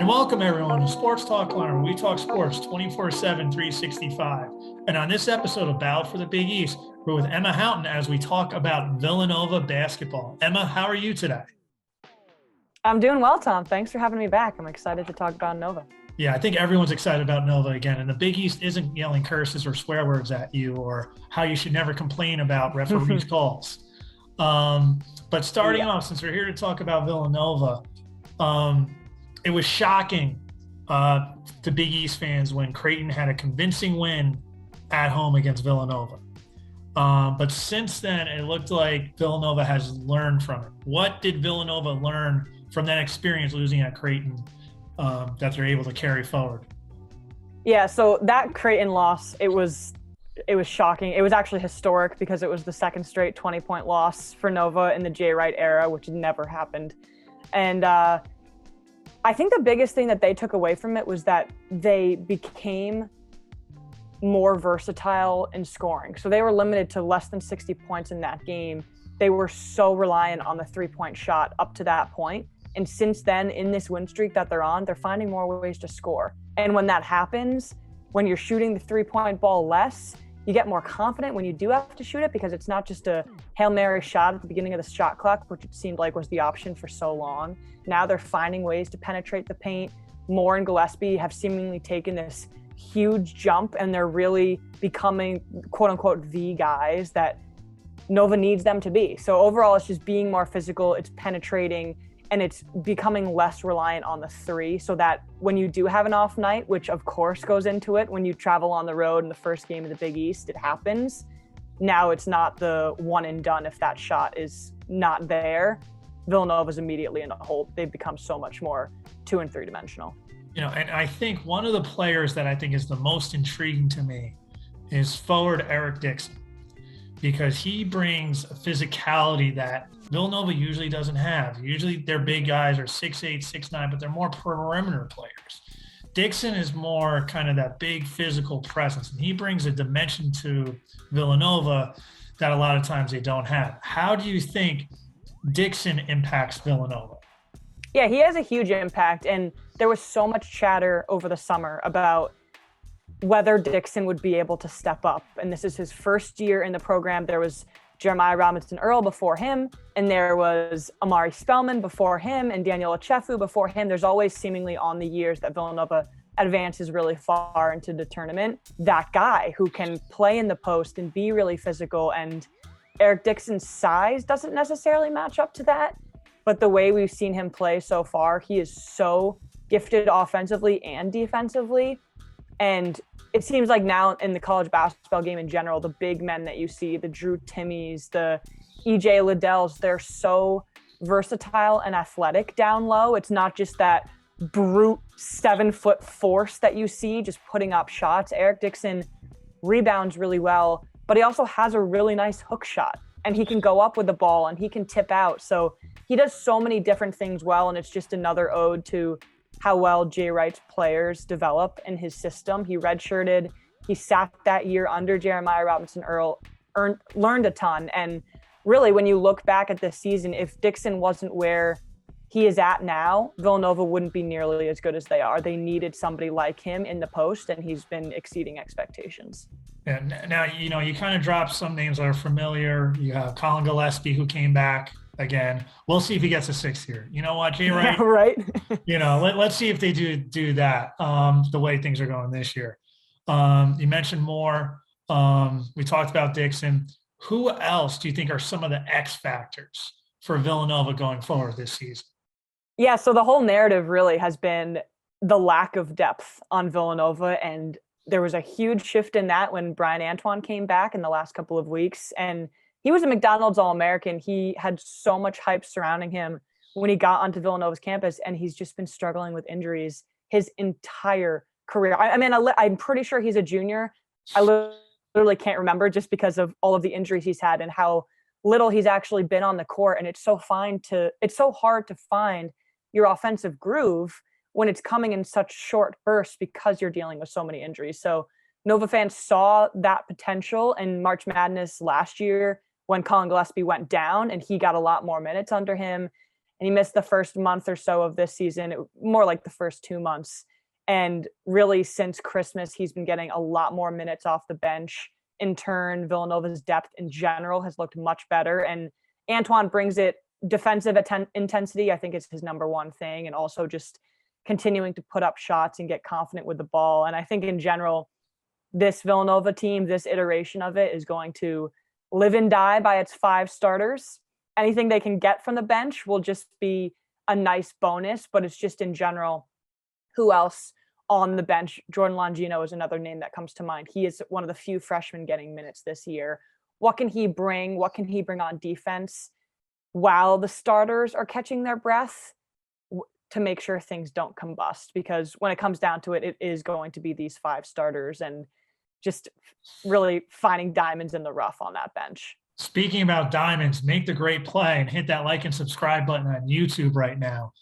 And welcome everyone to Sports Talk Line, where we talk sports 24/7, 365. And on this episode of Battle for the Big East, we're with Emma Houghton as we talk about Villanova basketball. Emma, how are you today? I'm doing well, Tom. Thanks for having me back. I'm excited to talk about Nova. Yeah, I think everyone's excited about Nova again. And the Big East isn't yelling curses or swear words at you or how you should never complain about referees' calls. But starting off, since we're here to talk about Villanova, it was shocking to Big East fans when Creighton had a convincing win at home against Villanova. But since then, it looked like Villanova has learned from it. What did Villanova learn from that experience losing at Creighton that they're able to carry forward? Yeah, so that Creighton loss, it was shocking. It was actually historic because it was the second straight 20-point loss for Nova in the Jay Wright era, which had never happened. And I think the biggest thing that they took away from it was that they became more versatile in scoring. So they were limited to less than 60 points in that game. They were so reliant on the three-point shot up to that point. And since then, in this win streak that they're on, they're finding more ways to score. And when that happens, when you're shooting the three-point ball less, you get more confident when you do have to shoot it because it's not just a Hail Mary shot at the beginning of the shot clock, which it seemed like was the option for so long. Now they're finding ways to penetrate the paint. Moore and Gillespie have seemingly taken this huge jump, and they're really becoming, quote unquote, the guys that Nova needs them to be. So overall, it's just being more physical, it's penetrating, and it's becoming less reliant on the three, so that when you do have an off night, which of course goes into it, when you travel on the road in the first game of the Big East, it happens. Now it's not the one and done if that shot is not there. Villanova's immediately in a hole. They've become so much more 2 and 3 dimensional. You know, and I think one of the players that I think is the most intriguing to me is forward Eric Dixon, because he brings a physicality that Villanova usually doesn't have. Usually their big guys are 6'8", 6'9", but they're more perimeter players. Dixon is more kind of that big physical presence, and he brings a dimension to Villanova that a lot of times they don't have. How do you think Dixon impacts Villanova? Yeah, he has a huge impact, and there was so much chatter over the summer about whether Dixon would be able to step up. And this is his first year in the program. There was Jeremiah Robinson-Earl before him, and there was Amari Spellman before him, and Daniel Ochefu before him. There's always seemingly on the years that Villanova advances really far into the tournament, that guy who can play in the post and be really physical. And Eric Dixon's size doesn't necessarily match up to that, but the way we've seen him play so far, he is so gifted offensively and defensively. And it seems like now in the college basketball game in general, the big men that you see, the Drew Timmies, the EJ Liddells, they're so versatile and athletic down low. It's not just that brute 7-foot force that you see just putting up shots. Eric Dixon rebounds really well, but he also has a really nice hook shot, and he can go up with the ball and he can tip out. So he does so many different things well, and it's just another ode to how well Jay Wright's players develop in his system. He redshirted. He sat that year under Jeremiah Robinson-Earl, learned a ton. And really, when you look back at this season, if Dixon wasn't where he is at now, Villanova wouldn't be nearly as good as they are. They needed somebody like him in the post, and he's been exceeding expectations. And now, you know, you kind of dropped some names that are familiar. You have Colin Gillespie, who came back again. We'll see if he gets a sixth year. You know what, Jay Wright? Yeah, right. You know, let's see if they do that the way things are going this year. You mentioned Moore. We talked about Dixon. Who else do you think are some of the X factors for Villanova going forward this season? Yeah, so the whole narrative really has been the lack of depth on Villanova, and there was a huge shift in that when Brian Antoine came back in the last couple of weeks, and he was a McDonald's All-American. He had so much hype surrounding him when he got onto Villanova's campus, and he's just been struggling with injuries his entire career. I mean, I'm pretty sure he's a junior. I literally can't remember just because of all of the injuries he's had and how little he's actually been on the court. And it's so hard to find your offensive groove when it's coming in such short bursts because you're dealing with so many injuries. So Nova fans saw that potential in March Madness last year when Colin Gillespie went down and he got a lot more minutes under him. and he missed the first month or so of this season, more like the first 2 months. And really, since Christmas, he's been getting a lot more minutes off the bench. In turn, Villanova's depth in general has looked much better. And Antoine brings it. Defensive intensity, I think, is his number one thing. And also just continuing to put up shots and get confident with the ball. And I think in general, this Villanova team, this iteration of it, is going to live and die by its 5 starters. Anything they can get from the bench will just be a nice bonus, but it's just in general, who else on the bench? Jordan Longino is another name that comes to mind. He is one of the few freshmen getting minutes this year. What can he bring? What can he bring on defense while the starters are catching their breath to make sure things don't combust? Because when it comes down to it, it is going to be these 5 starters and just really finding diamonds in the rough on that bench. Speaking about diamonds, make the great play and hit that like and subscribe button on YouTube right now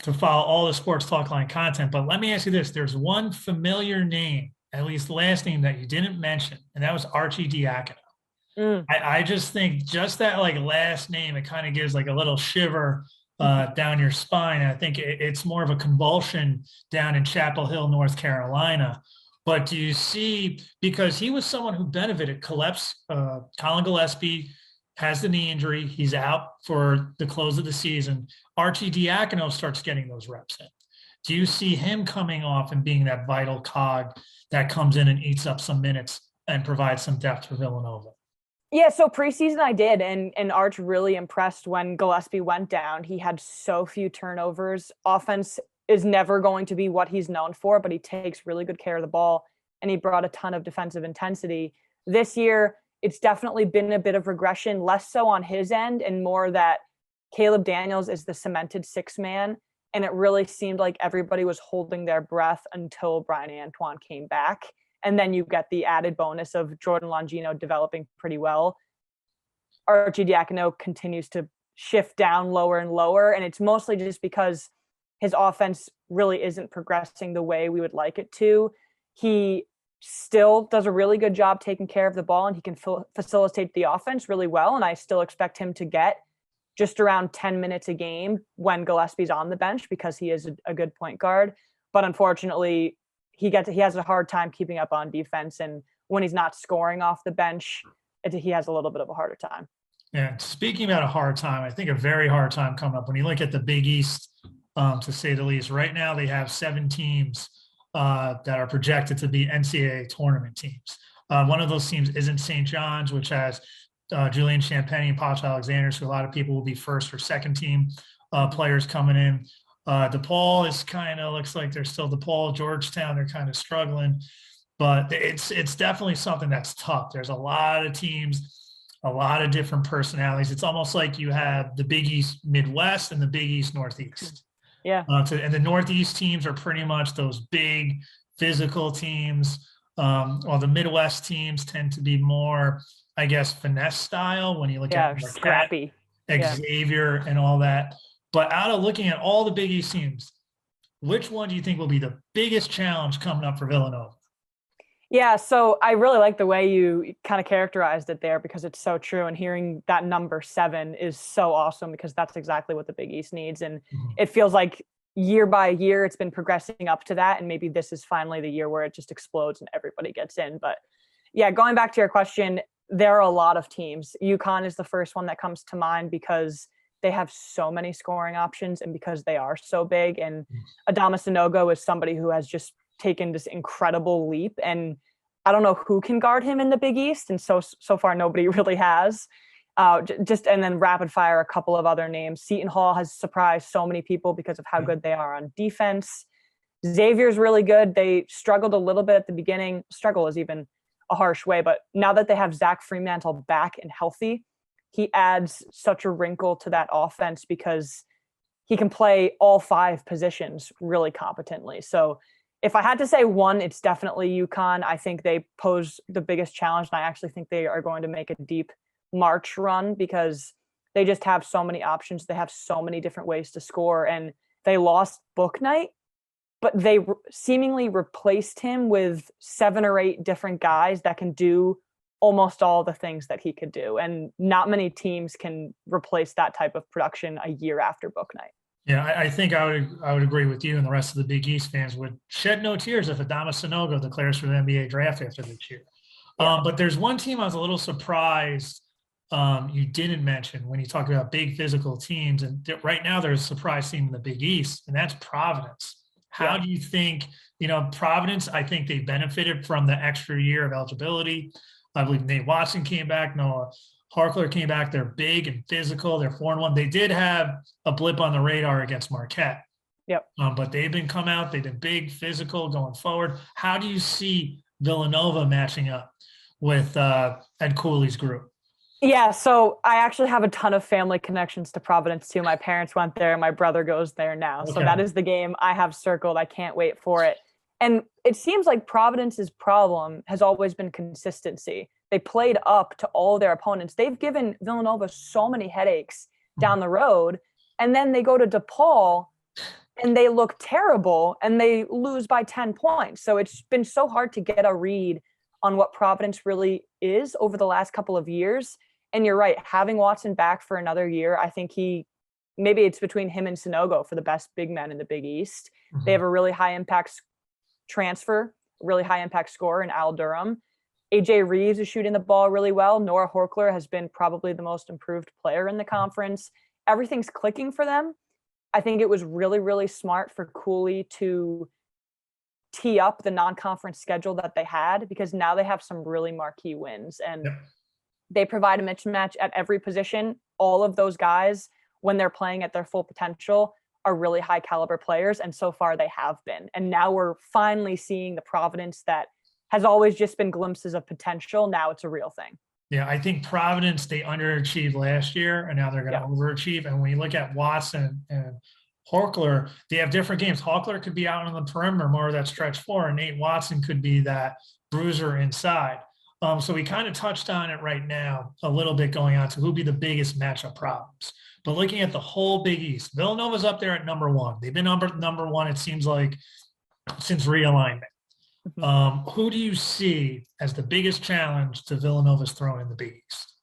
to follow all the Sports Talk Line content. But let me ask you this. There's one familiar name, at least last name, that you didn't mention, and that was Archie Diacona. I just think just that like last name, it kind of gives like a little shiver down your spine. And I think it's more of a convulsion down in Chapel Hill, North Carolina. But do you see, because he was someone who benefited, Colin Gillespie has the knee injury. He's out for the close of the season. Archie Diacona starts getting those reps in. Do you see him coming off and being that vital cog that comes in and eats up some minutes and provides some depth for Villanova? Yeah, so preseason I did, and Arch really impressed when Gillespie went down. He had so few turnovers. Offense is never going to be what he's known for, but he takes really good care of the ball, and he brought a ton of defensive intensity. This year, it's definitely been a bit of regression, less so on his end and more that Caleb Daniels is the cemented 6th man, and it really seemed like everybody was holding their breath until Brian Antoine came back. And then you get the added bonus of Jordan Longino developing pretty well. Archie Diacona continues to shift down lower and lower, and it's mostly just because his offense really isn't progressing the way we would like it to. He still does a really good job taking care of the ball, and he can facilitate the offense really well, and I still expect him to get just around 10 minutes a game when Gillespie's on the bench because he is a good point guard. But unfortunately, he has a hard time keeping up on defense, and when he's not scoring off the bench, he has a little bit of a harder time. Yeah, speaking about a hard time, I think a very hard time coming up when you look at the Big East, to say the least. Right now, they have 7 teams that are projected to be NCAA tournament teams. One of those teams isn't St. John's, which has Julian Champagny and Posh Alexander, so a lot of people will be first or second team players coming in. DePaul is kind of looks like they're still DePaul. Georgetown, they're kind of struggling, but it's definitely something that's tough. There's a lot of teams, a lot of different personalities. It's almost like you have the Big East Midwest and the Big East Northeast. Yeah. And the Northeast teams are pretty much those big physical teams, while the Midwest teams tend to be more, I guess, finesse style when you look at scrappy, Xavier and all that. But out of looking at all the Big East teams, which one do you think will be the biggest challenge coming up for Villanova? Yeah, so I really like the way you kind of characterized it there because it's so true. And hearing that number 7 is so awesome because that's exactly what the Big East needs. And it feels like year by year it's been progressing up to that. And maybe this is finally the year where it just explodes and everybody gets in. But yeah, going back to your question, there are a lot of teams. UConn is the first one that comes to mind because they have so many scoring options and because they are so big. And Adama Sanogo is somebody who has just taken this incredible leap. And I don't know who can guard him in the Big East. And so far, nobody really has. And then rapid fire, a couple of other names. Seton Hall has surprised so many people because of how good they are on defense. Xavier's really good. They struggled a little bit at the beginning. Struggle is even a harsh way, but now that they have Zach Fremantle back and healthy, he adds such a wrinkle to that offense because he can play all 5 positions really competently. So if I had to say one, it's definitely UConn. I think they pose the biggest challenge, and I actually think they are going to make a deep March run because they just have so many options. They have so many different ways to score, and they lost Book Night, but they seemingly replaced him with 7 or 8 different guys that can do almost all the things that he could do. And not many teams can replace that type of production a year after book night. Yeah, I think I would agree with you, and the rest of the Big East fans would shed no tears if Adama Sanogo declares for the NBA draft after this year. Yeah. But there's one team I was a little surprised you didn't mention when you talk about big physical teams, and right now there's a surprise team in the Big East, and that's Providence. How do you think, Providence, I think they benefited from the extra year of eligibility. I believe Nate Watson came back, Noah Harkless came back. They're big and physical. They're 4-1. They did have a blip on the radar against Marquette. Yep. But they've been they've been big, physical going forward. How do you see Villanova matching up with Ed Cooley's group? Yeah, so I actually have a ton of family connections to Providence too. My parents went there. My brother goes there now. Okay. So that is the game I have circled. I can't wait for it. And it seems like Providence's problem has always been consistency. They played up to all their opponents. They've given Villanova so many headaches down the road. And then they go to DePaul and they look terrible and they lose by 10 points. So it's been so hard to get a read on what Providence really is over the last couple of years. And you're right, having Watson back for another year, I think maybe it's between him and Sanogo for the best big men in the Big East. Mm-hmm. They have a really high impact transfer, really high impact scorer in Al Durham. AJ Reeves is shooting the ball really well. Noah Harkless has been probably the most improved player in the conference. Everything's clicking for them. I think it was really, really smart for Cooley to tee up the non-conference schedule that they had, because now they have some really marquee wins, and they provide a mismatch at every position. All of those guys, when they're playing at their full potential, are really high caliber players. And so far they have been. And now we're finally seeing the Providence that has always just been glimpses of potential. Now it's a real thing. Yeah, I think Providence, they underachieved last year, and now they're going to overachieve. And when you look at Watson and Harkless, they have different games. Harkless could be out on the perimeter, more of that stretch four, and Nate Watson could be that bruiser inside. So we kind of touched on it right now a little bit going on to who'd be the biggest matchup problems. But looking at the whole Big East, Villanova's up there at number one. They've been number one, it seems like, since realignment. Who do you see as the biggest challenge to Villanova's throne in the Big East?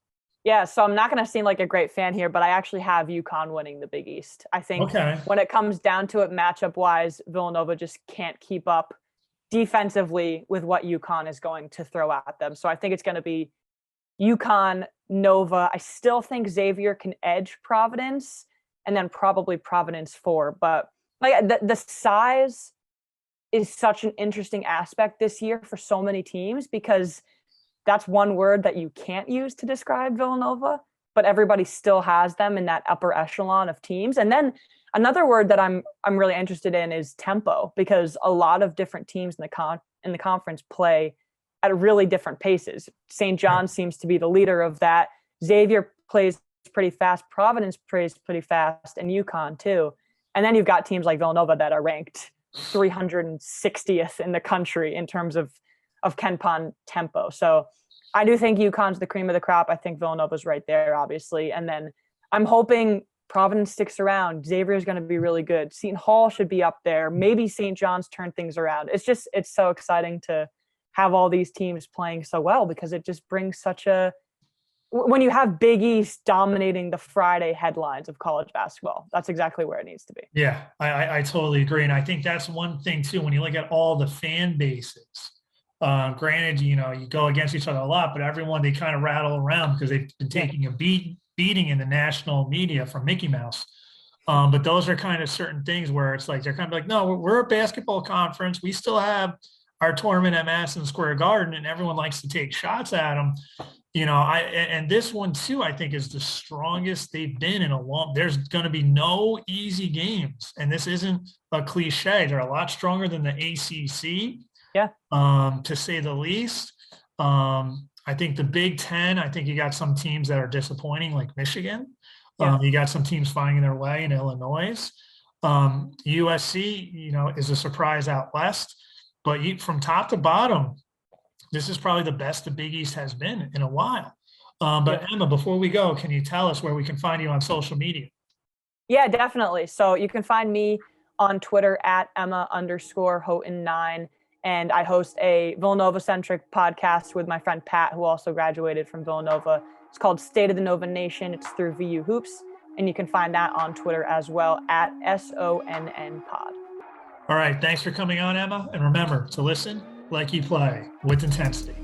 Yeah, so I'm not going to seem like a great fan here, but I actually have UConn winning the Big East. I think when it comes down to it matchup-wise, Villanova just can't keep up defensively with what UConn is going to throw at them. So I think it's going to be UConn, Nova. I still think Xavier can edge Providence, and then probably Providence 4. But like the size is such an interesting aspect this year for so many teams, because that's one word that you can't use to describe Villanova, but everybody still has them in that upper echelon of teams. And then another word that I'm really interested in is tempo, because a lot of different teams in the conference play at really different paces. St. John's seems to be the leader of that. Xavier plays pretty fast. Providence plays pretty fast, and UConn too. And then you've got teams like Villanova that are ranked 360th in the country in terms of KenPom tempo. So I do think UConn's the cream of the crop. I think Villanova's right there, obviously. And then I'm hoping Providence sticks around. Xavier is going to be really good. Seton Hall should be up there. Maybe St. John's turn things around. It's so exciting to have all these teams playing so well, because it just brings when you have Big East dominating the Friday headlines of college basketball, that's exactly where it needs to be. Yeah, I totally agree. And I think that's one thing too, when you look at all the fan bases, granted, you go against each other a lot, but everyone, they kind of rattle around because they've been taking a beating in the national media from Mickey Mouse. But those are kind of certain things where it's like, they're kind of like, no, we're a basketball conference. We still have our tournament at Madison Square Garden, and everyone likes to take shots at them. And this one too, I think, is the strongest they've been in a long. There's going to be no easy games, and this isn't a cliche. They're a lot stronger than the ACC, to say the least. I think the Big Ten. I think you got some teams that are disappointing, like Michigan. You got some teams finding their way in Illinois. USC, is a surprise out west, but from top to bottom, this is probably the best the Big East has been in a while. But Emma, before we go, can you tell us where we can find you on social media? Yeah, definitely. So you can find me on Twitter at Emma_Houghton9. And I host a Villanova-centric podcast with my friend Pat, who also graduated from Villanova. It's called State of the Nova Nation. It's through VU Hoops. And you can find that on Twitter as well at SONN Pod. All right. Thanks for coming on, Emma. And remember to listen like you play with intensity.